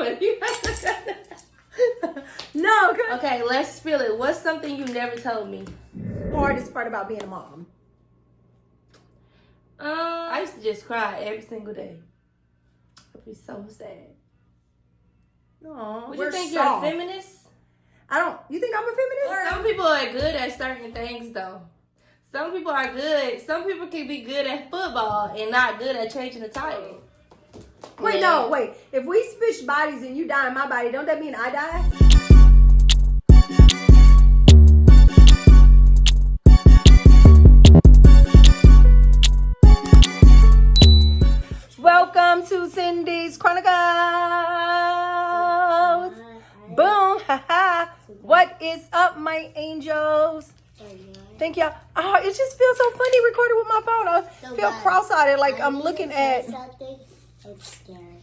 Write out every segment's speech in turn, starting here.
funny. No. Okay, let's spill it. What's something you never told me? Hardest part about being a mom. I used to just cry every single day. I'd be so sad. No. Would you think you're a feminist? You think I'm a feminist? Some people are good at certain things, though. Some people are good. Some people can be good at football and not good at changing the title. Wait. If we switch bodies and you die in my body, don't that mean I die? Welcome to Cindy's Chronicles. Boom. What is up, my angels? Thank y'all. Oh, it just feels so funny recording with my phone. I feel cross-eyed, like I'm looking at. It's scary.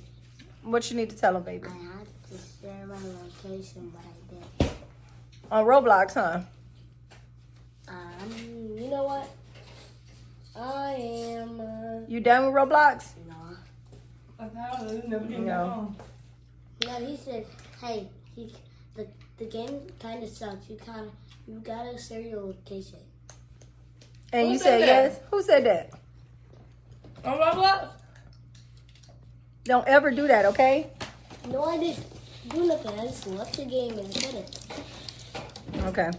What you need to tell them, baby? I had to share my location, but I didn't. On Roblox, huh? You know what? I am. You done with Roblox? No. No, he said, "Hey, the game kind of sucks. You gotta share your location." And Who you said said that? yes? Who said that? On Roblox? Don't ever do that, okay? No, I didn't do nothing. I just left the game and I said it. Okay.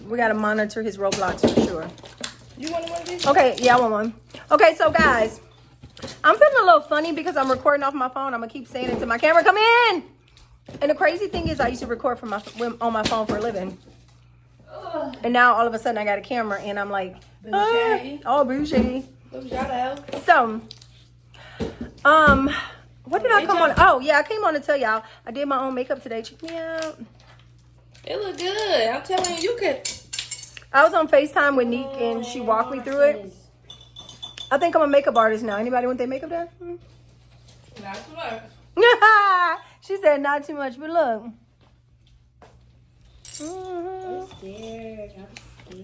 We gotta monitor his Roblox for sure. You want one of these? Okay, yeah, I want one. Okay, so guys, I'm feeling a little funny because I'm recording off my phone. I'm gonna keep saying it to my camera. Come in. And the crazy thing is, I used to record on my phone for a living, and now all of a sudden I got a camera, and I'm like, bougie. So, what did I come on? Oh yeah, I came on to tell y'all I did my own makeup today. Check me out. It look good. I'm telling you, you could. I was on FaceTime with Nique, and she walked me through it. I think I'm a makeup artist now. Anybody want their makeup done? Not too much. She said not too much, but look. I'm scared.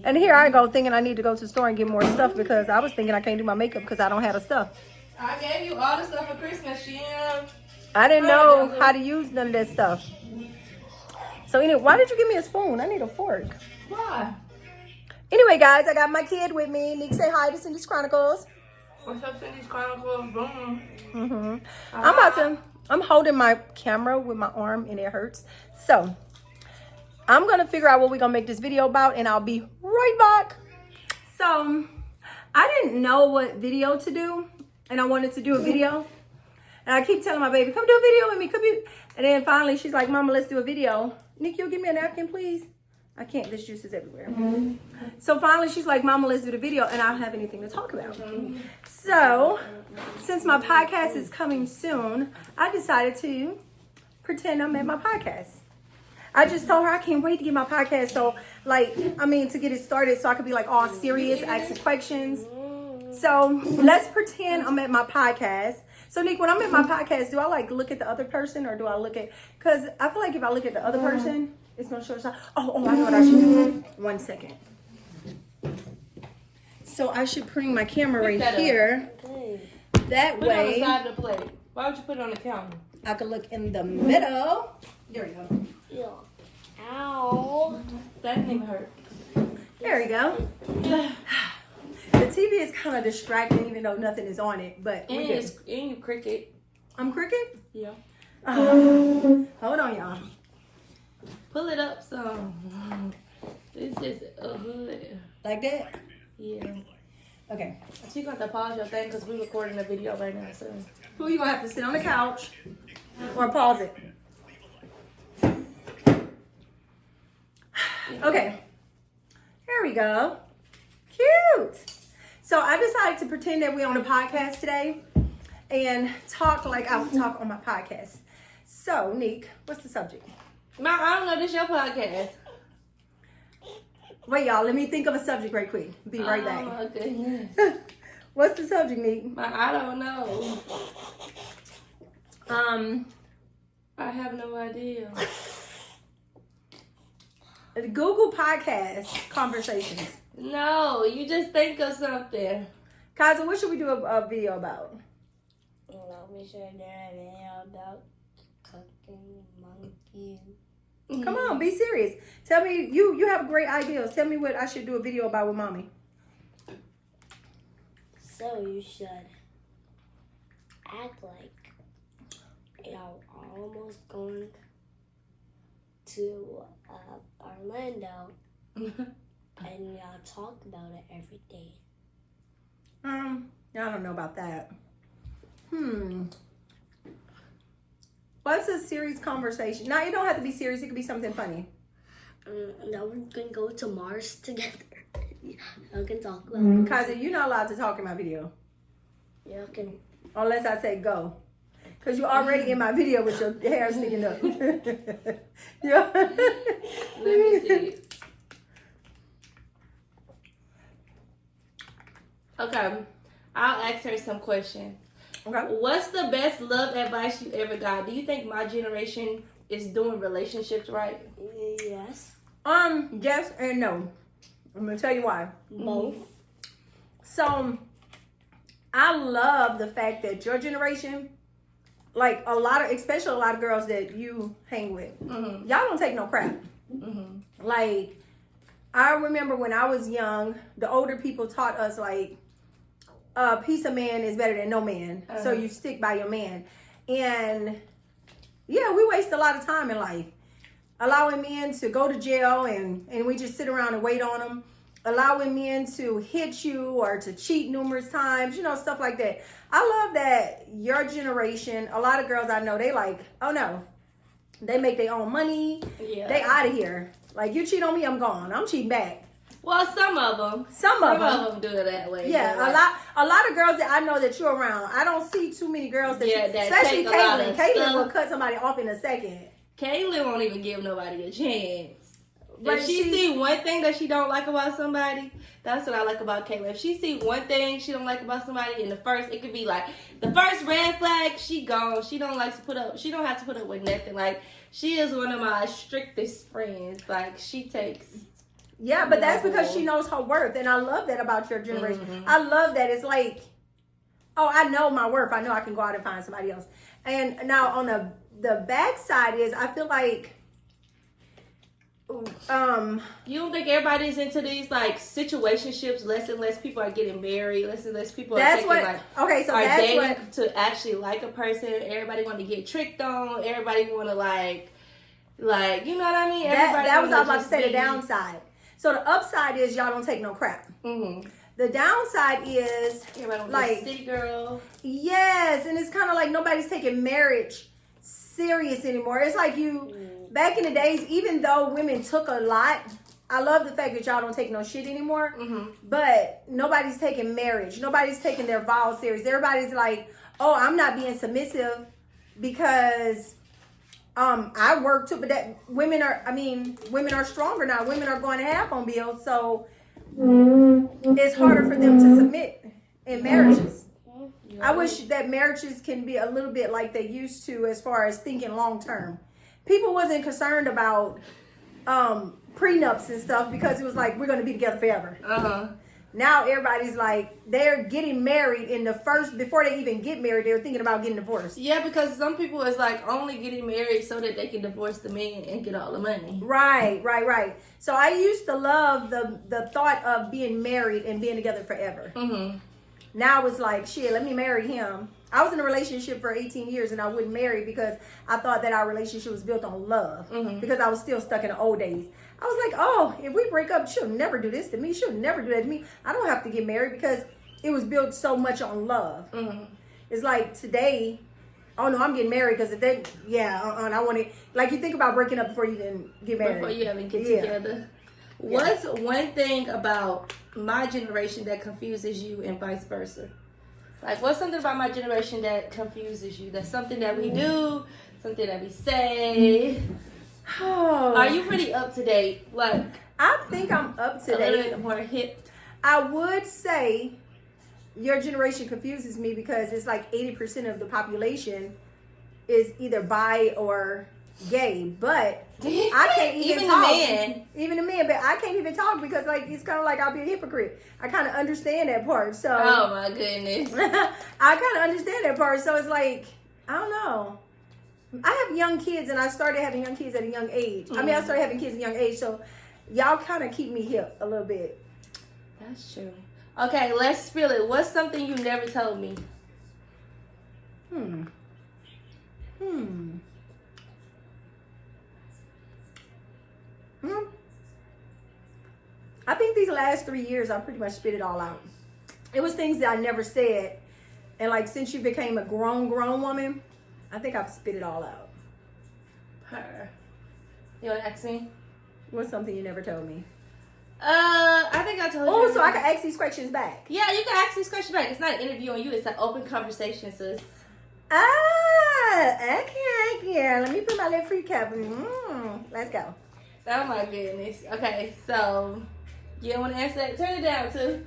And here I go thinking I need to go to the store and get more stuff because I was thinking I can't do my makeup because I don't have the stuff. I gave you all the stuff for Christmas, I didn't know how to use none of that stuff. So anyway, why did you give me a spoon? I need a fork. Why? Anyway, guys, I got my kid with me. Nique, say hi to Cindy's Chronicles. What's up, Cindy's Chronicles? Boom. I'm holding my camera with my arm and it hurts. So I'm going to figure out what we're going to make this video about and I'll be right back. So I didn't know what video to do and I wanted to do a video. And I keep telling my baby, come do a video with me. And then finally she's like, Mama, let's do a video. Nique, you'll give me a napkin, please? I can't. This juice is everywhere. So finally she's like, Mama, let's do the video. And I don't have anything to talk about. So since my podcast is coming soon, I decided to pretend I'm at my podcast. I just told her I can't wait to get my podcast. So to get it started so I could be like all serious, asking questions. So let's pretend I'm at my podcast. So Nique, when I'm at my podcast, do I like look at the other person or do I look at, because I feel like if I look at the other person, it's going to show us. Oh, I know what I should do. 1 second. So I should bring my camera right here. That Put it on the way side of the plate. Why would you put it on the counter? I could look in the middle. There we go. Yeah. Ow. That didn't even hurt. There we go. The TV is kind of distracting even though nothing is on it. But And you cricket. I'm cricket? Yeah. Hold on, y'all. Pull it up some. This is a hood. Like that? Yeah. Okay. So you got to pause your thing because we're recording a video right now. So. Who you going to have to sit on the couch or pause it? Okay. Here we go. Cute. So I decided to pretend that we're on a podcast today and talk like I would talk on my podcast. So, Nique, what's the subject? I don't know. This your podcast. Wait, y'all. Let me think of a subject right quick. Be right back. Oh, okay. What's the subject, Nique? I don't know. I have no idea. The Google Podcast conversations. No, you just think of something. Kaza, what should we do a video about? Let me share a video about cooking, monkey. Come on, be serious. Tell me, you have great ideas. Tell me what I should do a video about with mommy. So you should act like y'all almost going to Orlando and y'all talk about it every day. I don't know about that. What's a serious conversation? No, it don't have to be serious. It could be something funny. Now we're gonna go to Mars together. I can talk about it. Cousin, you're not allowed to talk in my video. Yeah, okay. Unless I say go. Because you're already in my video with your hair sticking up. Yeah. Let me see. Okay, I'll ask her some questions. Okay. What's the best love advice you ever got? Do you think my generation is doing relationships right? Yes. Yes and no. I'm gonna tell you why. Both. So, I love the fact that your generation, like especially a lot of girls that you hang with, y'all don't take no crap. Like, I remember when I was young, the older people taught us like, a piece of man is better than no man. So you stick by your man. And yeah, we waste a lot of time in life. Allowing men to go to jail and we just sit around and wait on them. Allowing men to hit you or to cheat numerous times, stuff like that. I love that your generation, a lot of girls I know, they like, oh no. They make their own money. Yeah. They out of here. Like, you cheat on me, I'm gone. I'm cheating back. Well, some of them. Some of them do it that way. Yeah, a lot of girls that I know that you're around. I don't see too many girls that, especially Caitlin. Caitlin will cut somebody off in a second. Caitlin won't even give nobody a chance. But if she see one thing that she don't like about somebody, that's what I like about Caitlin. If she see one thing she don't like about somebody, it could be like the first red flag, she gone. She don't have to put up with nothing. Like, she is one of my strictest friends. Like, she takes. Yeah, but that's because she knows her worth, and I love that about your generation. I love that. It's like, oh, I know my worth. I know I can go out and find somebody else. And now on the back side is, I feel like, you don't think everybody's into these like situationships? Less and less people are getting married. Less and less people are dating to actually like a person. Everybody want to get tricked on. Everybody want to like you know what I mean? That was what I was about to say. The downside. So the upside is y'all don't take no crap. The downside is like city girl. Yes, and it's kind of like nobody's taking marriage serious anymore. It's like back in the days, even though women took a lot, I love the fact that y'all don't take no shit anymore. But nobody's taking marriage. Nobody's taking their vows serious. Everybody's like, oh, I'm not being submissive because I work too. But that women are stronger now. Women are going to have on bills, so it's harder for them to submit in marriages. I wish that marriages can be a little bit like they used to as far as thinking long term. People wasn't concerned about prenups and stuff because it was like, we're going to be together forever. Now everybody's like, they're getting married before they even get married, they're thinking about getting divorced. Yeah, because some people is like only getting married so that they can divorce the man and get all the money. Right. So I used to love the thought of being married and being together forever. Now it's like, shit, let me marry him. I was in a relationship for 18 years and I wouldn't marry because I thought that our relationship was built on love. Because I was still stuck in the old days. I was like, oh, if we break up, she'll never do this to me. She'll never do that to me. I don't have to get married because it was built so much on love. It's like today, oh no, I'm getting married because I want to, like, you think about breaking up before you even get married. Before you even get together. What's one thing about my generation that confuses you and vice versa? Like, what's something about my generation that confuses you? That's something that we do, something that we say. Are you pretty up to date? Like, I think I'm up to date. A little bit more hip. I would say your generation confuses me because it's like 80% of the population is either bi or gay, but I can't even talk. Even the men, but I can't even talk because like it's kind of like I'll be a hypocrite. I kind of understand that part. So oh my goodness, I kind of understand that part. So it's like I don't know. I have young kids, and I started having young kids at a young age. I mean, I started having kids at a young age, so y'all kind of keep me hip a little bit. That's true. Okay, let's spill it. What's something you never told me? I think these last 3 years, I pretty much spit it all out. It was things that I never said. And like, since you became a grown woman, I think I've spit it all out. Her. You want to ask me? What's something you never told me? I think I told you. Oh, so I can ask these questions back. Yeah, you can ask these questions back. It's not an interview on you. It's an open conversation, sis. Okay. Yeah, let me put my little free cap. Let's go. Oh, my goodness. Okay, so you don't want to answer that? Turn it down, too.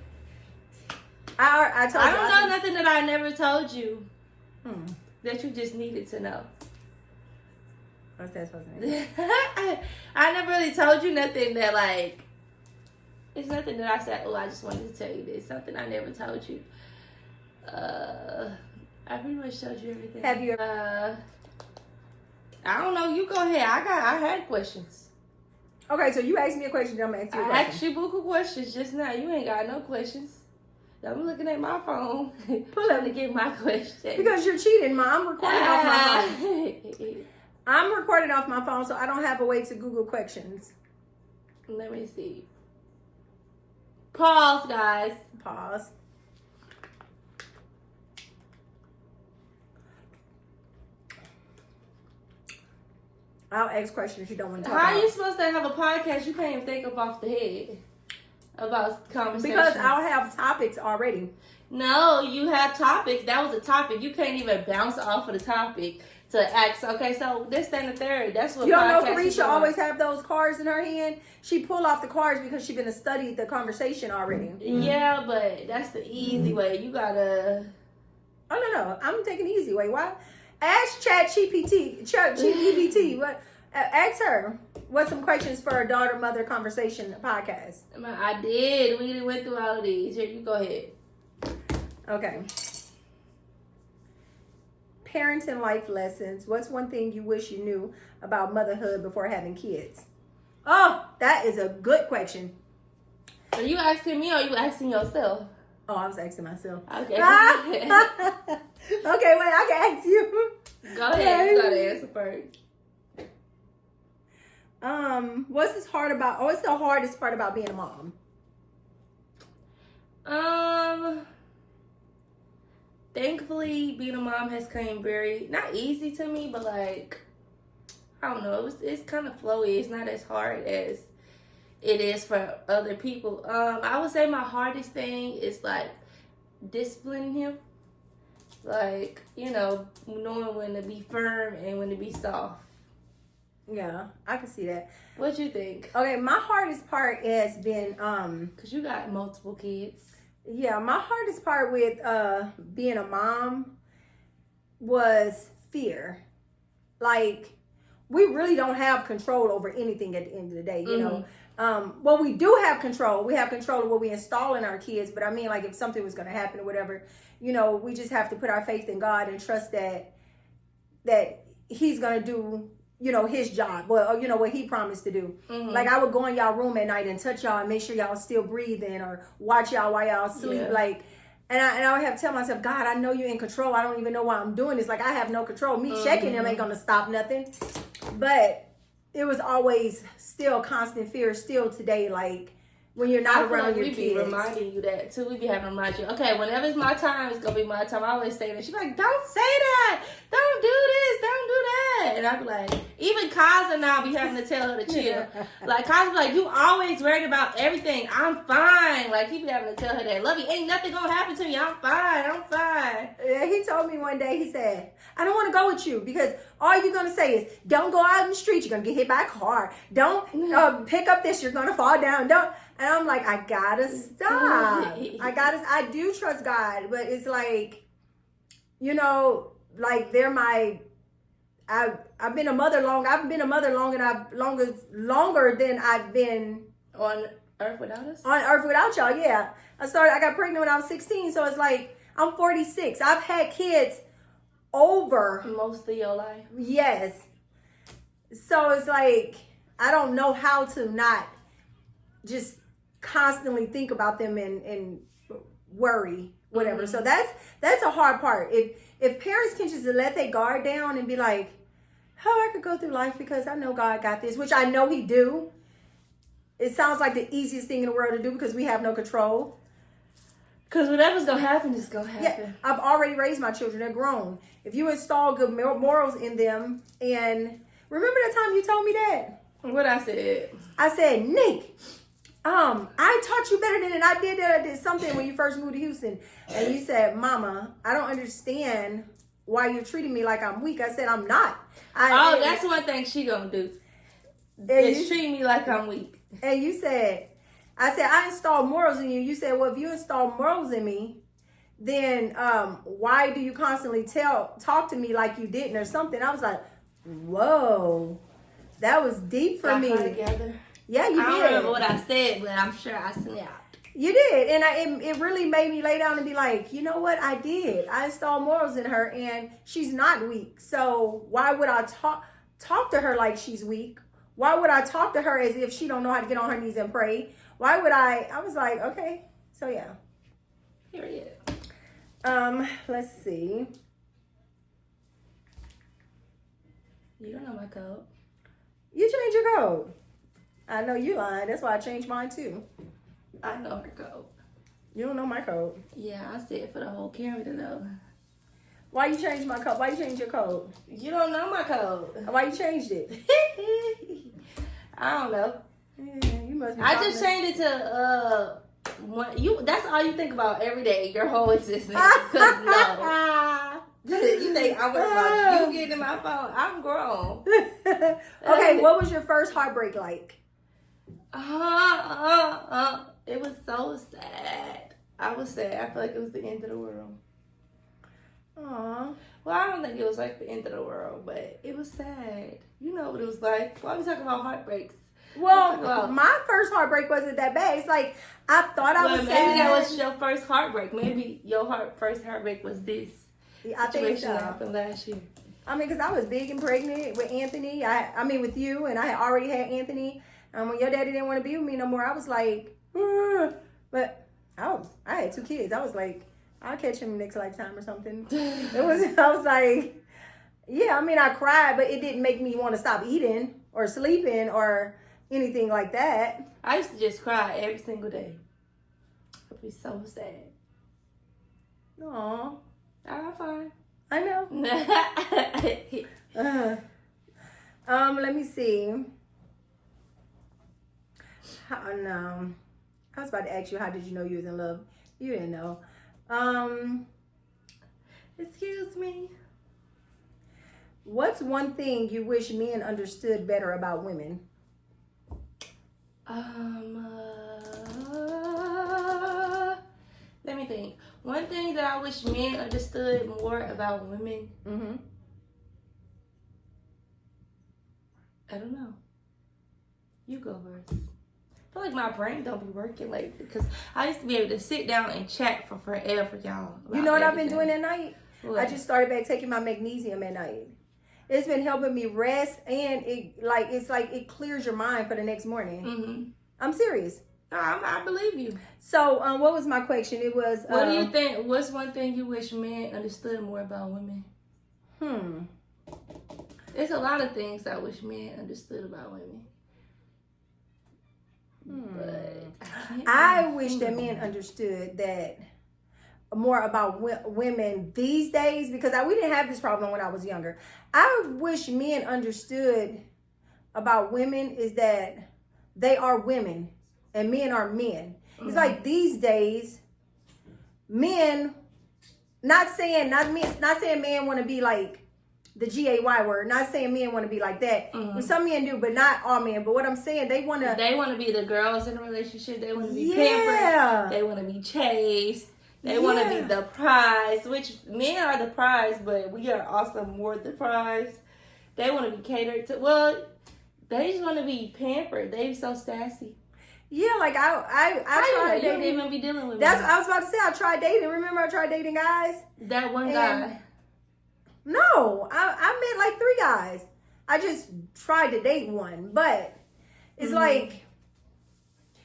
I told you. I don't know nothing that I never told you that you just needed to know. What's that supposed to mean? I never really told you nothing that, like, it's nothing that I said, oh, I just wanted to tell you this. Something I never told you. I pretty much told you everything. Have you I don't know. You go ahead. I had questions. Okay, so you asked me a question, I'm going to answer your I question. asked you buku questions just now. You ain't got no questions. I'm looking at my phone. Trying to get my question. Because you're cheating, Ma. I'm recording off my phone. I'm recording off my phone, so I don't have a way to Google questions. Let me see. Pause, guys. Pause. I'll ask questions you don't want to talk How about. are you supposed to have a podcast you can't even think of off the head about conversations? Because I'll have topics already. No, you have topics. That was a topic. You can't even bounce off of the topic to ask. Okay, so this, that, and the third. That's what you don't know podcasting is Carisha about. always have those cards in her hand? She pull off the cards because she been to study the conversation already. Yeah, but that's the easy way. You gotta... Oh, no. I'm taking the easy way. Why? Ask ChatGPT. What? Ask her. What's some questions for a daughter-mother conversation podcast? I did. We went through all of these. Here, you go ahead. Okay. Parenting life lessons. What's one thing you wish you knew about motherhood before having kids? Oh, that is a good question. Are you asking me or are you asking yourself? Oh, I was asking myself. Okay. Okay, wait, I can ask you. Go ahead. You gotta answer first. What's the hardest part about being a mom? Thankfully, being a mom has come very, not easy to me, but like, I don't know, it's kind of flowy. It's not as hard as it is for other people. I would say my hardest thing is like disciplining him. Like, you know, knowing when to be firm and when to be soft. Yeah, I can see that. What you think? Okay, my hardest part has been Cause you got multiple kids. Yeah, my hardest part with being a mom was fear. Like, we really don't have control over anything at the end of the day, you know. Well, we do have control. We have control of what we install in our kids. But I mean, like, if something was going to happen or whatever, you know, we just have to put our faith in God and trust that he's going to do, you know, his job. Well, you know, what he promised to do. Like, I would go in y'all room at night and touch y'all and make sure y'all still breathing or watch y'all while y'all sleep. Yeah. Like, and I would have to tell myself, God, I know you're in control. I don't even know why I'm doing this. Like, I have no control. Me checking them ain't going to stop nothing. But it was always still constant fear still today. Like, when you're not around your kids. We be reminding you that too. We be having to remind you, okay, whenever it's my time, it's gonna be my time. I always say that. She's like, don't say that. Don't do this. Don't do that. And I be like, even Kaza now be having to tell her to chill. Like, Kaza be like, you always worried about everything. I'm fine. Like, he be having to tell her that. Lovey, ain't nothing gonna happen to me. I'm fine. I'm fine. Yeah, he told me one day, he said, I don't want to go with you because all you're going to say is, don't go out in the street. You're going to get hit by a car. Don't pick up this. You're going to fall down. Don't. And I'm like, I gotta stop. I do trust God, but it's like, you know, like I've been a mother long. I've been a mother longer than I've been on earth without us. On earth without y'all, yeah. I got pregnant when I was 16, so it's like I'm 46. I've had kids over most of your life. Yes. So it's like, I don't know how to not just constantly think about them and worry, whatever. Mm-hmm. So that's a hard part. If parents can just let their guard down and be like, oh, I could go through life because I know God got this, which I know he do. It sounds like the easiest thing in the world to do because we have no control. Because whatever's going to happen is going to happen. Yeah, I've already raised my children. They're grown. If you install good morals in them, and remember that time you told me that? What I said? I said, Nique, I taught you better than I did something when you first moved to Houston. And you said, Mama, I don't understand why you're treating me like I'm weak. I said, I'm not. That's one thing she gonna do. Is treat me like I'm weak. And you said, I installed morals in you. You said, well, if you install morals in me, then why do you constantly talk to me like you didn't or something? I was like, whoa, that was deep for me. Together. Yeah, you did. I don't remember what I said, but I'm sure I snapped. You did, and it really made me lay down and be like, you know what, I did. I installed morals in her, and she's not weak. So why would I talk to her like she's weak? Why would I talk to her as if she don't know how to get on her knees and pray? Why would I was like, okay, so yeah. Period. Let's see. You don't know my code. You changed your code. I know you lying. That's why I changed mine too. I know her code. You don't know my code. Yeah, I said for the whole camera to know. Why you changed my code? Why you changed your code? You don't know my code. Why you changed it? I don't know. Yeah, you must be. I just changed it to that's all you think about every day, your whole existence. Cause no. You think I'm about you getting in my phone? I'm grown. Okay, what was your first heartbreak like? It was so sad. I was sad. I feel like it was the end of the world. Aww. Well, I don't think it was like the end of the world, but it was sad. You know what it was like. Why are we talking about heartbreaks? Well, my first heartbreak wasn't that bad. It's like I thought I was sad. Maybe that was your first heartbreak. Maybe your first heartbreak was this. I think so. That happened last year. I mean, because I was big and pregnant with Anthony. I mean, with you, and I had already had Anthony. When your daddy didn't want to be with me no more, I was like, but I had 2 kids. I was like, I'll catch him next lifetime or something. I was like, yeah. I mean, I cried, but it didn't make me want to stop eating or sleeping or anything like that. I used to just cry every single day. I'd be so sad. Aw. I'm fine. I know. Let me see. No. I was about to ask you, how did you know you was in love? You didn't know. Excuse me. What's one thing you wish men understood better about women? Let me think. One thing that I wish men understood more about women. Mm-hmm. I don't know. You go first. I feel like my brain don't be working lately because I used to be able to sit down and chat for forever, y'all. You know what I've been doing at night? What? I just started back taking my magnesium at night. It's been helping me rest, and it's like it clears your mind for the next morning. Mm-hmm. I'm serious. I believe you. So, what was my question? It was. What do you think? What's one thing you wish men understood more about women? There's a lot of things I wish men understood about women. But I wish that men understood that more about women these days, because we didn't have this problem when I was younger. I wish men understood about women is that they are women and men are men. Mm-hmm. It's like these days, men, not saying men want to be like the GAY word, not saying men want to be like that. Mm-hmm. Some men do, but not all men. But what I'm saying, they want to be the girls in a relationship. They want to be pampered. They want to be chased. They want to be the prize, which men are the prize, but we are also more the prize. They want to be catered to. Well, they just want to be pampered. They be so sassy. Yeah, like I tried dating. You don't even be dealing with That's me. I was about to say. I tried dating. Remember, I tried dating guys. That one guy. No, No, I met like 3 guys. I just tried to date one, but it's like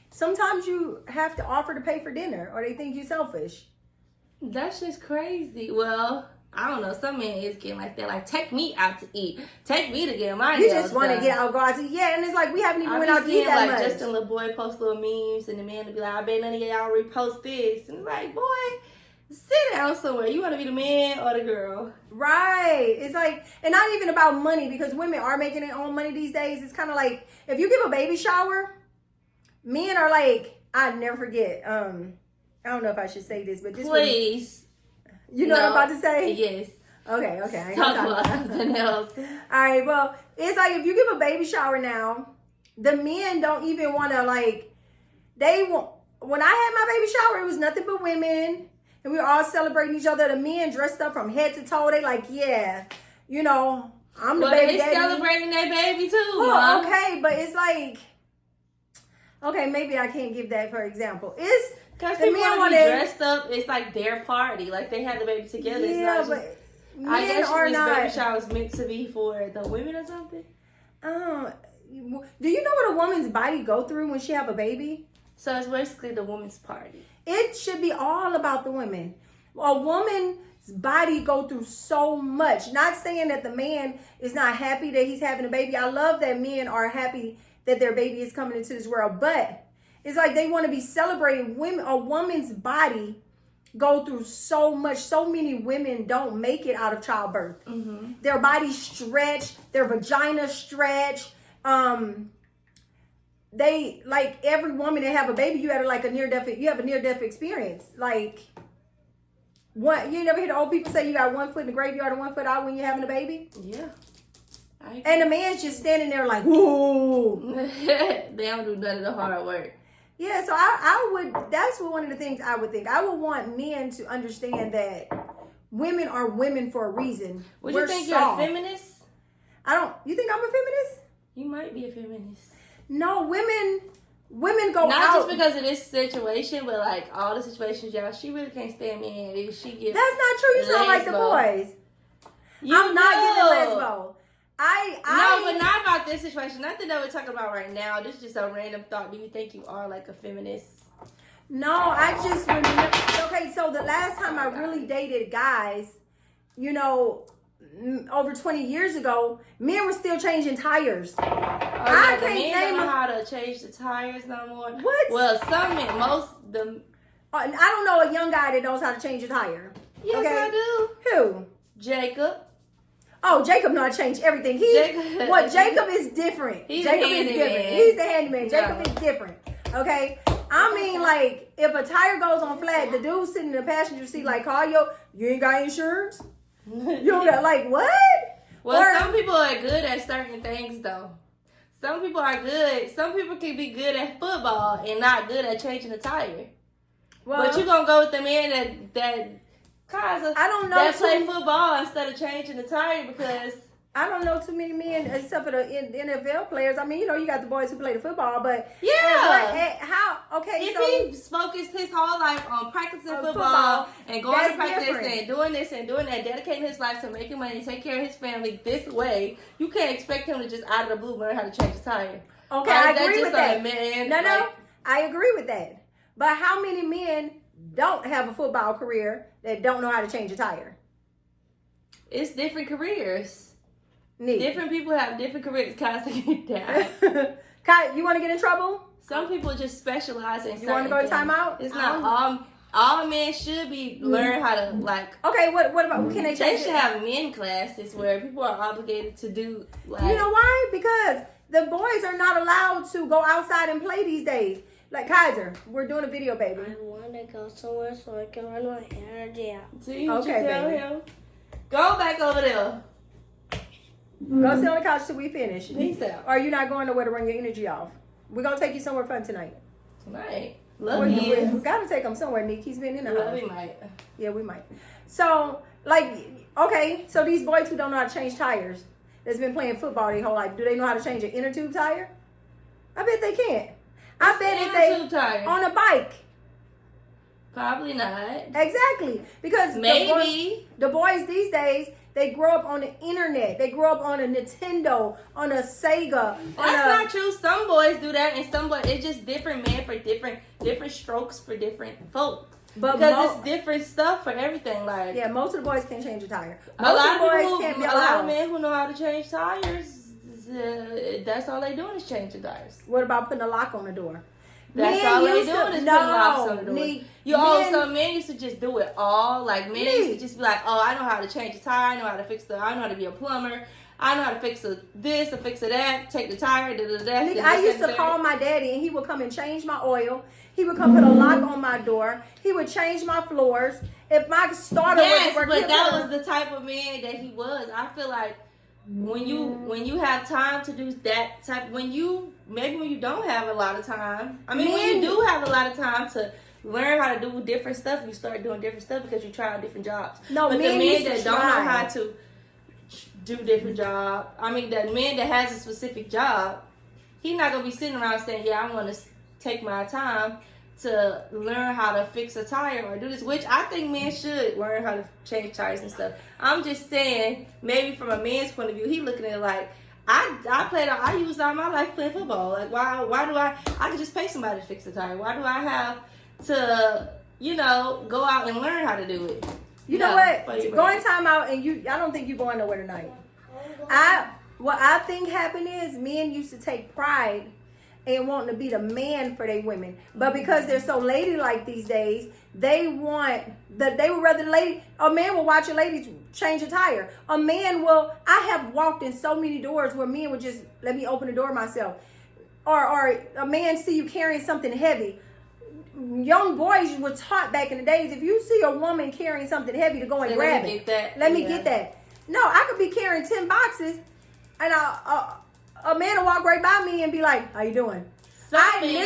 sometimes you have to offer to pay for dinner, or they think you're selfish. That's just crazy. Well, I don't know. Some men is getting like that. Like, take me out to eat. Take me to get my You nails just want to done. get out, go out to eat. Yeah, and it's like we haven't even I went be out to eat seeing that like much. Justin little boy post little memes, and the man to be like, I bet none of y'all repost this. And it's like, boy, sit down somewhere. You want to be the man or the girl? Right. It's like, and not even about money, because women are making their own money these days. It's kind of like, if you give a baby shower, men are like, I never forget. I don't know if I should say this, but this Please. you know what I'm about to say? Yes. Okay. I ain't Talk gonna about talk something else. All right. Well, it's like if you give a baby shower now, the men don't even want to like. They want. When I had my baby shower, it was nothing but women, and we were all celebrating each other. The men dressed up from head to toe. They like, yeah, you know, I'm the baby they daddy. celebrating their baby too. Well, okay, but it's like, okay, maybe I can't give that for example. It's because the people men want to wanna- be dressed up. It's like their party. Like they had the baby together. yeah, it's not but just, men I guess are this not. baby shower was meant to be for the women or something. Do you know what a woman's body go through when she have a baby? So it's basically the women's party. It should be all about the women. A woman's body go through so much. Not saying that the man is not happy that he's having a baby. I love that men are happy that their baby is coming into this world. But it's like they want to be celebrating. Women, a woman's body go through so much. So many women don't make it out of childbirth. Mm-hmm. Their bodies stretch. Their vagina stretch. They like every woman that have a baby, you had like a you have a near death experience. Like what, you never hear the old people say you got 1 foot in the graveyard and 1 foot out when you're having a baby? Yeah. And the man's just standing there like, whoa. They don't do none of the hard work. Yeah, so I would, that's one of the things I would think. I would want men to understand that women are women for a reason. Would We're you think soft. you're a feminist? You think I'm a feminist? You might be a feminist. No, women go Not out. just because of this situation, but like all the situations, y'all, she really can't stand me, and she gets. That's not true. You sound like the boys. I'm not giving lesbo. No, but not about this situation. Nothing that we're talking about right now. This is just a random thought. Do you think you are like a feminist? No, I just remember. Okay, so the last time I really dated guys, you know, over 20 years ago, men were still changing tires. I can't men name don't know how to change the tires no more. What? Well, some men, I don't know a young guy that knows how to change a tire. Yes, okay? I do. Who? Jacob. Oh, Jacob know how to change everything. Jacob is different. Jacob is different. He's the handyman. Jacob is different. Okay? I mean, like, if a tire goes on flat, the dude sitting in the passenger seat like, you ain't got insurance? You don't got, like, what? Well, some people are good at certain things, though. Some people are good. Some people can be good at football and not good at changing a tire. Well, but you gonna go with the man that I don't know that play football instead of changing the tire because I don't know too many men except for the NFL players. I mean, you know, you got the boys who play the football, but how? Okay, if he focused his whole life on practicing football and going to practice and doing this and doing that, dedicating his life to making money and take care of his family this way, you can't expect him to just out of the blue learn how to change a tire. Okay, I agree with that. Man, no, I agree with that. But how many men don't have a football career that don't know how to change a tire? It's different careers. Neat. Different people have different careers. Kai, you want to get in trouble? Some people just specialize in. You want to go to timeout? It's not all men should be learn how to like. Okay, what about can they change? They should have men classes where people are obligated to do like. You know why? Because the boys are not allowed to go outside and play these days. Like Kaiser, we're doing a video, baby. I want to go somewhere so I can run my energy out. See what you tell him? Go back over there. Go sit on the couch till we finish. Peace out. Or you're not going nowhere to run your energy off. We're going to take you somewhere fun tonight. Tonight? Love you. We got to take him somewhere, Nick. He's been in the house. We might. Yeah, we might. So, like, okay, so these boys who don't know how to change tires, that's been playing football their whole life, do they know how to change an inner tube tire? I bet they can't. I bet if they tire? On a bike. Probably not. Exactly. Because maybe the boys these days, They grow up on the internet. They grow up on a Nintendo, on a Sega. That's not true. Some boys do that, and some boys, it's just different men for different strokes for different folk. But because it's different stuff for everything. Like, yeah, most of the boys can change a tire. A lot of men who know how to change tires, that's all they doing is changing tires. What about putting a lock on the door? That's all they doing is putting locks on the door. Some men used to just do it all. Like, men used to just be like, oh, I know how to change a tire. I know how to fix I know how to be a plumber. I know how to fix this or fix that. Take the tire. I used to call my daddy, and he would come and change my oil. He would come put a lock on my door. He would change my floors. If my starter wasn't working, but that was the type of man that he was. I feel like when you have time to do that type, when you don't have a lot of time. I mean, when you do have a lot of time to learn how to do different stuff, you start doing different stuff because you try out different jobs. No, but the men that don't know how to do different jobs, I mean, that man that has a specific job, he's not gonna be sitting around saying, "Yeah, I'm gonna take my time to learn how to fix a tire or do this," which I think men should learn how to change tires and stuff. I'm just saying, maybe from a man's point of view, he looking at it like, I used all my life playing football. Like, why do I could just pay somebody to fix the tire. Why do I have to, go out and learn how to do it? You know what? Go in time out, and I don't think you're going nowhere tonight. What I think happened is men used to take pride and wanting to be the man for their women, but because they're so ladylike these days, they would rather a man will watch a lady change a tire. I have walked in so many doors where men would just let me open the door myself, or a man see you carrying something heavy. Young boys were taught back in the days, if you see a woman carrying something heavy, to go and grab it. Let me get that. No, I could be carrying 10 boxes, and a man will walk right by me and be like, "How you doing?" Some men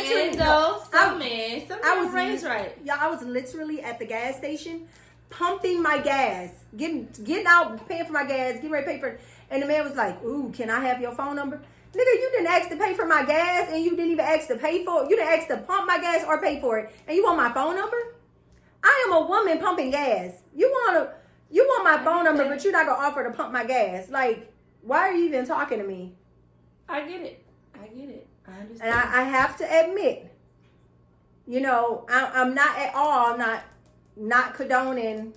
raised right. Yeah, I was literally at the gas station, pumping my gas, getting out, paying for my gas, getting ready to pay for it. And the man was like, "Ooh, can I have your phone number?" Nigga, you didn't ask to pay for my gas, and you didn't even ask to pay for it. You didn't ask to pump my gas or pay for it, and you want my phone number? I am a woman pumping gas. You want my phone number, but you're not gonna offer to pump my gas. Like, why are you even talking to me? I get it. I understand. And I have to admit, I'm not at all not condoning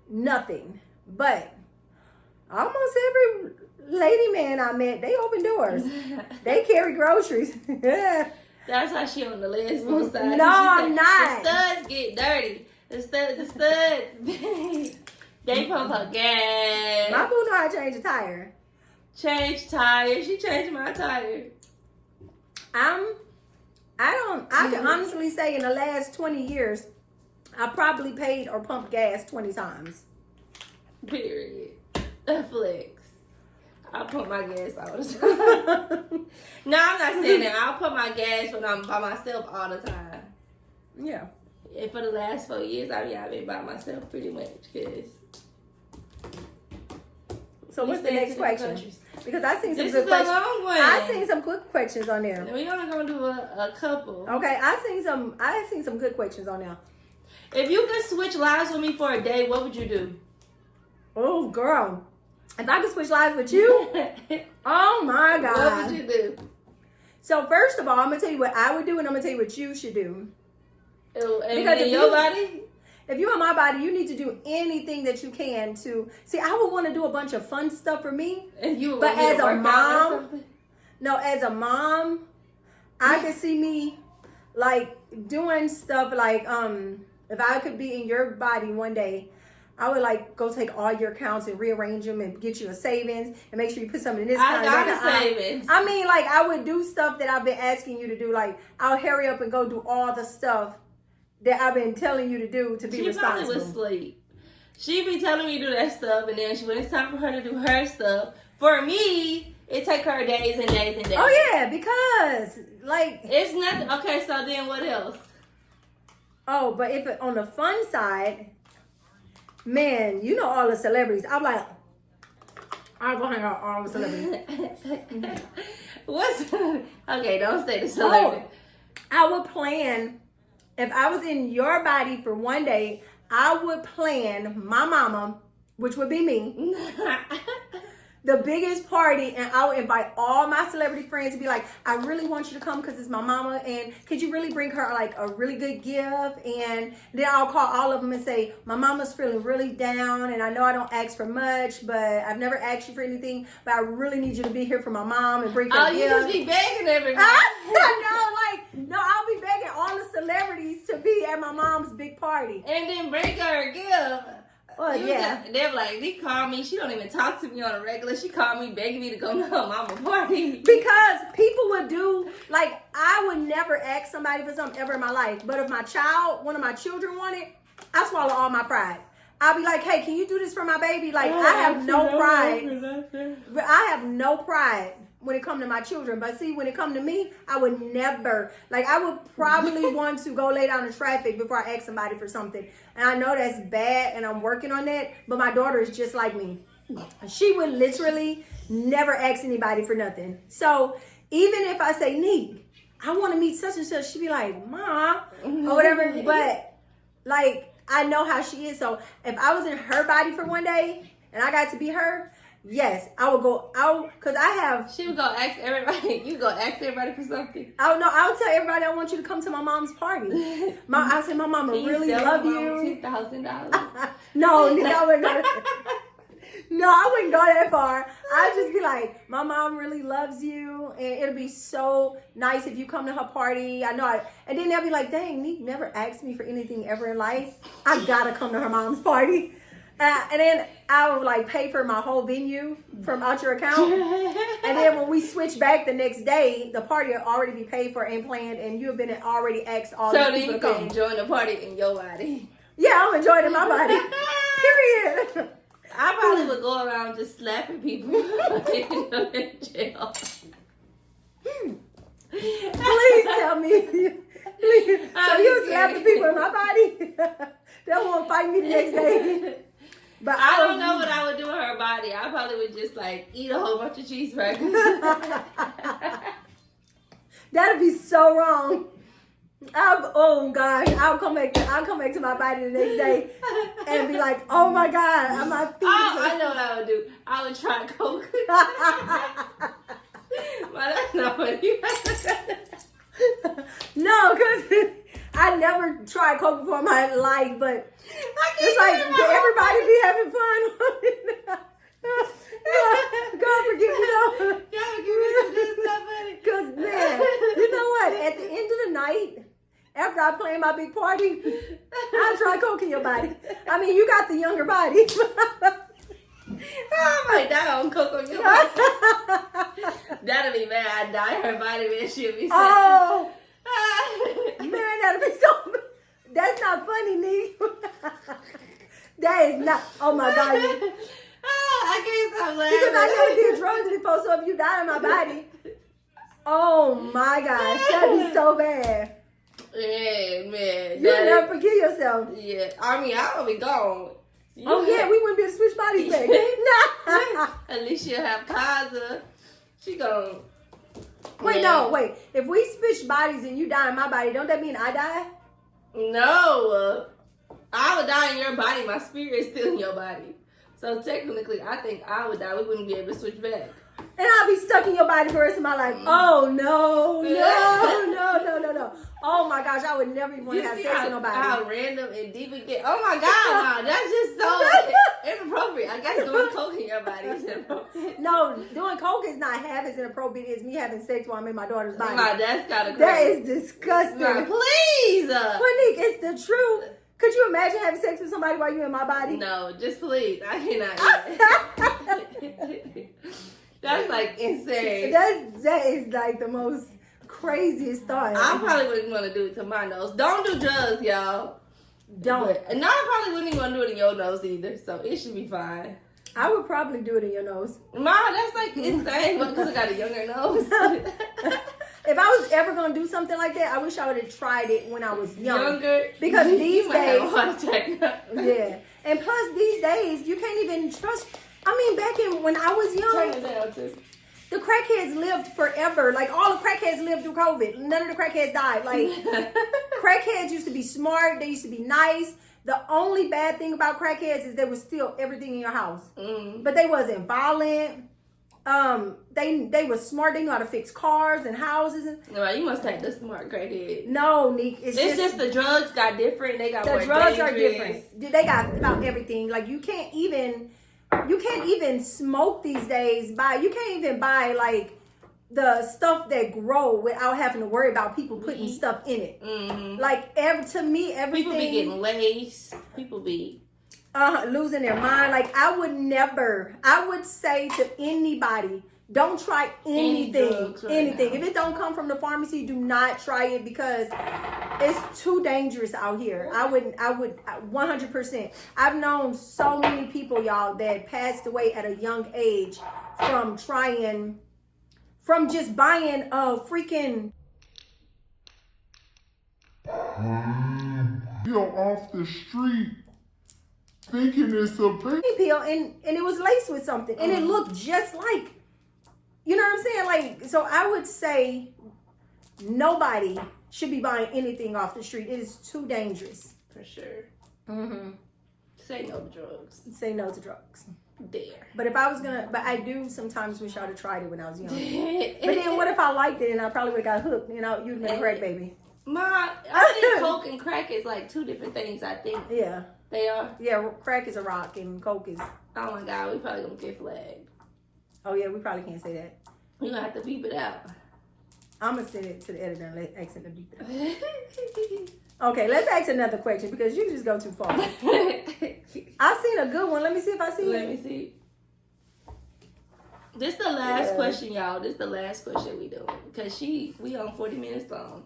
nothing, but almost every lady man I met, they open doors. They carry groceries. That's how she on the lesbian side. No, I'm not. The studs get dirty. The studs, they pump her gas. My boo know how to change a tire. Change tires. She changed my tire. I can honestly say in the last 20 years, I probably paid or pumped gas 20 times. Period. A flex. I pump my gas all the time. No, I'm not saying that. I'll pump my gas when I'm by myself all the time. Yeah. And for the last 4 years, I've been by myself pretty much. So what's the next question? Because I seen some this good is questions. a long one. I seen some good questions on there. We're only gonna do a couple. Okay, I seen some good questions on there. If you could switch lives with me for a day, what would you do? Oh, girl. If I could switch lives with you, oh my God. What would you do? So first of all, I'm gonna tell you what I would do, and I'm gonna tell you what you should do. Because in your body? If you're in my body, you need to do anything that you can to see. I would want to do a bunch of fun stuff for me, but as a mom, I could see me like doing stuff like if I could be in your body one day, I would like go take all your accounts and rearrange them and get you a savings and make sure you put something in this. I got a savings. I mean, like I would do stuff that I've been asking you to do. Like I'll hurry up and go do all the stuff that I've been telling you to do to be responsible. She probably would sleep. She be telling me to do that stuff, and then when it's time for her to do her stuff, for me, it take her days and days and days. Oh yeah, because like it's nothing. Okay, so then what else? Oh, but if on the fun side, man, you know all the celebrities. I'm like, I want to hang out all the celebrities. Okay? Don't say the celebrity. I would plan. If I was in your body for one day, I would plan my mama, which would be me, the biggest party, and I would invite all my celebrity friends to be like, I really want you to come because it's my mama, and could you really bring her like a really good gift? And then I'll call all of them and say, my mama's feeling really down, and I know I don't ask for much, but I've never asked you for anything, but I really need you to be here for my mom and bring her a gift. You just be begging everybody. I know, no, I'll be begging all the celebrities to be at my mom's big party. And then bring her a gift. Well, yeah. They're like, they call me. She don't even talk to me on a regular. She called me begging me to go to her mama party. Because people would do, like, I would never ask somebody for something ever in my life. But if one of my children wanted, I swallow all my pride. I'll be like, hey, can you do this for my baby? Like, I have no pride. But I have no pride when it comes to my children. But see, when it comes to me, I would never, like, I would probably want to go lay down in traffic before I ask somebody for something. And I know that's bad, and I'm working on that, but my daughter is just like me. She would literally never ask anybody for nothing. So even if I say, Nique, I want to meet such and such, she'd be like, Ma, or whatever. But, like, I know how she is. So if I was in her body for one day, and I got to be her, yes, I would go out, because I have... She would go ask everybody. You go ask everybody for something. I don't know. I'll tell everybody I want you to come to my mom's party. I said, my mama really love you. $2,000. No, I wouldn't go No, I wouldn't go that far. I'd just be like, my mom really loves you, and it'll be so nice if you come to her party. I know. And then they'll be like, dang, Nique never asked me for anything ever in life. I gotta come to her mom's party. And then I would like pay for my whole venue from out your account. And then when we switch back the next day, the party will already be paid for and planned, and you have been already asked all the people to come. So you can enjoy the party in your body. Yeah, I'm enjoying it in my body. Period. I probably would go around just slapping people in jail. Please tell me. Please. So you slap the people in my body? They won't fight me the next day. But I don't know what I would do with her body. I probably would just like eat a whole bunch of cheeseburgers. That'd be so wrong. Oh gosh, I'll come back to my body the next day and be like, oh my God, my feet. Oh, I know what I would do. I would try coke. But that's not what you. No, because I never tried coke before in my life, but it's like everybody be having fun. God forgive me though. God forgive me. This is not funny. Because man, you know what? At the end of the night, after I plan my big party, I'll try coke in your body. I mean, you got the younger body. I might die on coke on your body. That'll be bad. I die her body, man. She'll be sad. Oh, man, that'll be so. That's not funny, Nique. That is not. Oh my God. I can't stop laughing. Because I never did drugs before, so if you die in my body, oh my gosh, that'd be so bad. Yeah, man. You'll never forgive yourself. Yeah, I mean, I'll be gone. Oh yeah, we wouldn't be able to switch bodies back. Nah. At least she'll have Kaza. She gonna. Wait, no, wait. If we switch bodies and you die in my body, don't that mean I die? No. I would die in your body. My spirit is still in your body. So technically, I think I would die. We wouldn't be able to switch back. And I'll be stuck in your body for the rest of my life. Oh, no. Oh, my gosh. I would never even want to have sex with nobody. How random and deep it gets. Oh, my God. No, that's just so inappropriate. I guess doing coke in your body is inappropriate. No, doing coke is not half as inappropriate as me having sex while I'm in my daughter's body. No, that's kind of crazy. That is disgusting. No, please. But Nique, it's the truth. Could you imagine having sex with somebody while you're in my body? No, just please. I cannot do that. That's like insane. That is like the most craziest thought. I probably wouldn't want to do it to my nose. Don't do drugs, y'all. Don't. And I probably wouldn't even want to do it in your nose either, so it should be fine. I would probably do it in your nose. Ma, that's like insane because I got a younger nose. If I was ever going to do something like that, I wish I would have tried it when I was younger. Because these you days, might have a heart attack. Yeah. And plus these days, you can't even trust. I mean, back in when I was young, Turn it down too. the crackheads lived forever. Like all the crackheads lived through COVID. None of the crackheads died. Like crackheads used to be smart. They used to be nice. The only bad thing about crackheads is they would steal everything in your house. Mm. But they wasn't violent. They were smart. They knew how to fix cars and houses. Well, you must have the smart crackhead. No, Nique, It's just the drugs got different. They got more the drugs dangerous. are different. They got about everything. Like you can't even smoke these days. You can't even buy like the stuff that grow without having to worry about people putting stuff in it. Mm-hmm. Like everything. People be getting laced. People be losing their mind. Like I would say to anybody, don't try anything. Anything. If it don't come from the pharmacy, do not try it because it's too dangerous out here. I would 100%. I've known so many people, y'all, that passed away at a young age from just buying a freaking off the street thinking it's a pain pill and it was laced with something and it looked just like, you know what I'm saying? Like, so I would say nobody should be buying anything off the street. It is too dangerous. for sure. Mm-hmm. Say no to drugs. Say no to drugs. There. But I do sometimes wish I would have tried it when I was young. But then what if I liked it and I probably would have got hooked? You know, you'd been a crack baby. I think coke and crack is like two different things. I think. Yeah. They are. Yeah, crack is a rock and coke is. Oh my God, we probably gonna get flagged. Oh yeah, we probably can't say that. We gonna have to beep it out. I'm gonna send it to the editor and let ask him to beep it out. Okay, let's ask another question because you just go too far. I seen a good one. Let me see if I see it. Let me see. This the last question, y'all. This the last question we do because we on 40 minutes long.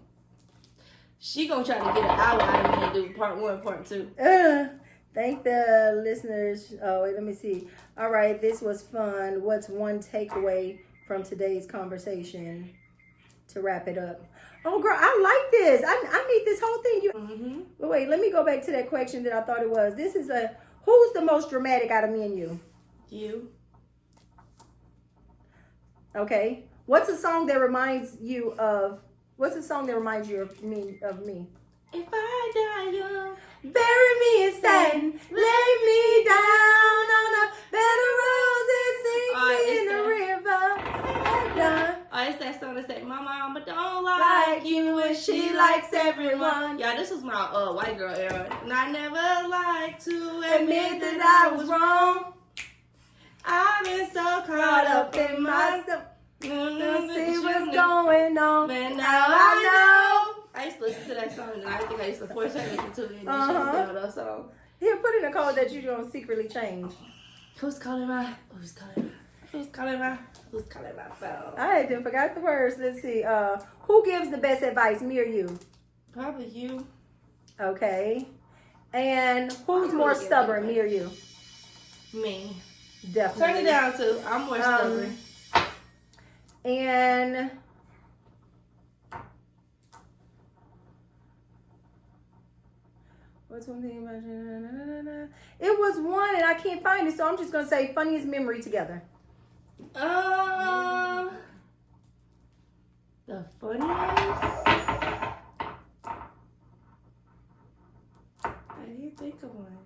She gonna try to get an hour out of me and do part 1, part 2. Thank the listeners. Oh, wait, let me see. All right, this was fun. What's one takeaway from today's conversation to wrap it up? Oh, girl, I like this. I need this whole thing. But wait, let me go back to that question that I thought it was. This is who's the most dramatic out of me and you? You. Okay. What's a song that reminds you of me? If I die young, bury me in satin, lay me down on a bed of roses, sink me in the river. Oh, it's that song that say, "My mama don't like you and she likes everyone." Yeah, this was my white girl era, and I never like to admit that I was wrong. I've been so caught up in myself. See what's going on, but now I know. I used to listen to that song, and I think I used to force her to listen to it, and then she was done with that song. Here, put in a code that you're gonna secretly change. Who's calling my phone? I had forgot the words. Let's see. Who gives the best advice, me or you? Probably you. Okay. And who's more stubborn, me or you? Me. Definitely. Turn it down too. I'm more stubborn. And what's one thing about you? It was one and I can't find it, so I'm just gonna say funniest memory together. The funniest. I didn't think of one.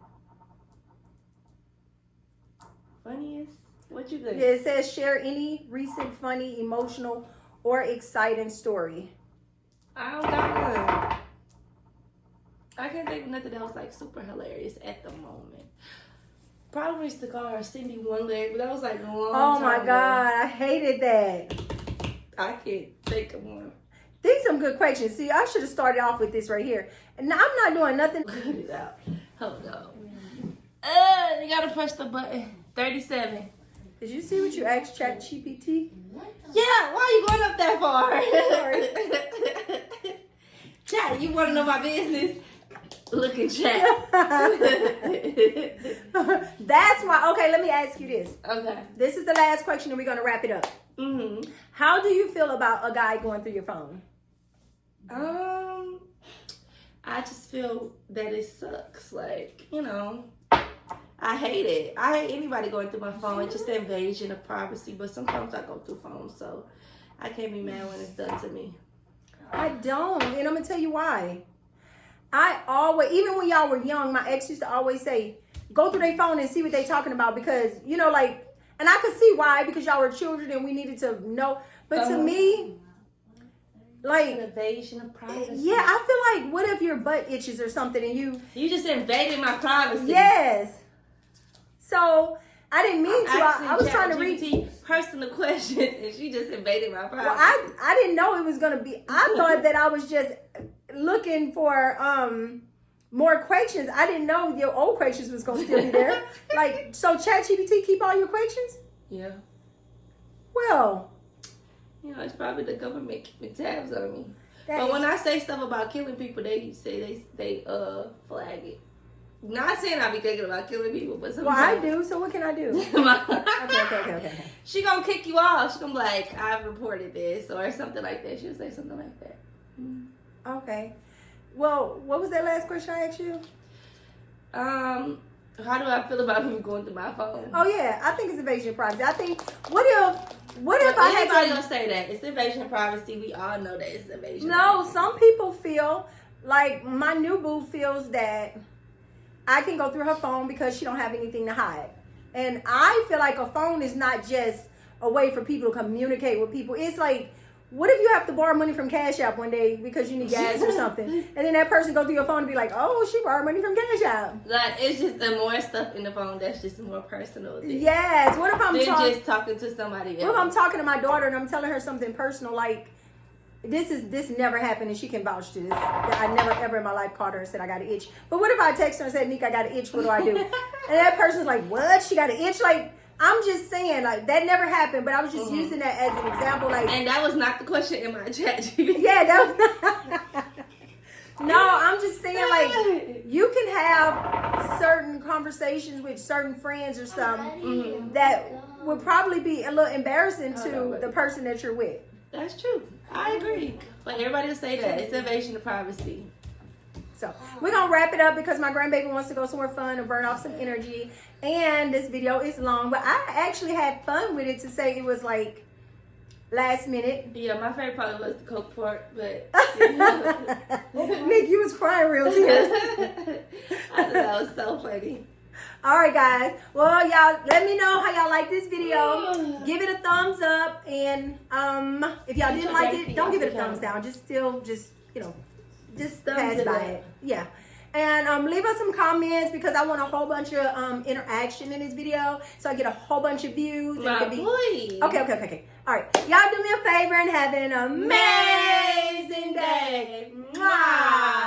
Funniest. What you think? Yeah, it says share any recent funny, emotional, or exciting story. I don't got one. I can't think of nothing that was like super hilarious at the moment. Probably used to call her Cindy One Leg, but that was like a long time Oh my God, I hated that. I can't think of one. These some good questions. See, I should have started off with this right here. And I'm not doing nothing. Cut it out. Hold on. You gotta push the button. 37. Did you see what you asked ChatGPT? Yeah, why are you going up that far? Chat, you want to know my business? Look at chat. That's why. Okay, let me ask you this. Okay. This is the last question and we're going to wrap it up. Mm-hmm. How do you feel about a guy going through your phone? I just feel that it sucks. Like, you know, I hate it. I hate anybody going through my phone. It's just the invasion of privacy. But sometimes I go through phones, so I can't be mad when it's done to me. I don't. And I'm going to tell you why. I always, even when y'all were young, my ex used to always say, go through their phone and see what they talking about because, you know, like, and I could see why, because y'all were children and we needed to know. But to me, like, invasion of privacy. yeah, I feel like, what if your butt itches or something and you just invaded my privacy. Yes. So I didn't mean to. I was trying to read personal questions, and she just invaded my privacy. Well, I didn't know it was gonna be. I thought that I was just looking for more questions. I didn't know your old questions was gonna still be there. Like, so ChatGPT keep all your questions? Yeah. Well, you know, it's probably the government keeping tabs on me. But when I say stuff about killing people, they say they flag it. Not saying I be thinking about killing people, but sometimes. Well, I do. So what can I do? Okay. She gonna kick you off. She gonna be like, I've reported this or something like that. She'll say something like that. Okay. Well, what was that last question I asked you? How do I feel about people going through my phone? Oh yeah, I think it's invasion of privacy. I think what if I had anybody gonna say that it's invasion of privacy? We all know that it's invasion. No, some people feel like my new boo feels that I can go through her phone because she don't have anything to hide. And I feel like a phone is not just a way for people to communicate with people. It's like, what if you have to borrow money from Cash App one day because you need gas or something? And then that person go through your phone and be like, oh, she borrowed money from Cash App. Like, it's just the more stuff in the phone that's just more personal. Yes. What if I'm just talking to somebody else? What if I'm talking to my daughter and I'm telling her something personal like, this never happened and she can vouch to this. I never ever in my life called her and said I got an itch. But what if I text her and said, Nique, I got an itch, what do I do? And that person's like, what? She got an itch? Like, I'm just saying, like, that never happened, but I was just using that as an example. Like, and that was not the question in my chat. Yeah, that was No, I'm just saying, like, you can have certain conversations with certain friends or something that would probably be a little embarrassing to the person that you're with. That's true. I agree. But everybody will say that. It's invasion of privacy. So we're going to wrap it up because my grandbaby wants to go somewhere fun and burn off some energy. And this video is long, but I actually had fun with it to say it was like last minute. Yeah, my favorite part was the Coke part, but... Nick, you was crying real tears. I thought that was so funny. All right, guys. Well, y'all, let me know how y'all like this video. Give it a thumbs up. And if y'all didn't like it, don't give it a thumbs down. Just, you know, just pass by it. Yeah. And leave us some comments because I want a whole bunch of interaction in this video. So I get a whole bunch of views. Please. Okay. All right. Y'all do me a favor and have an amazing day. Mwah.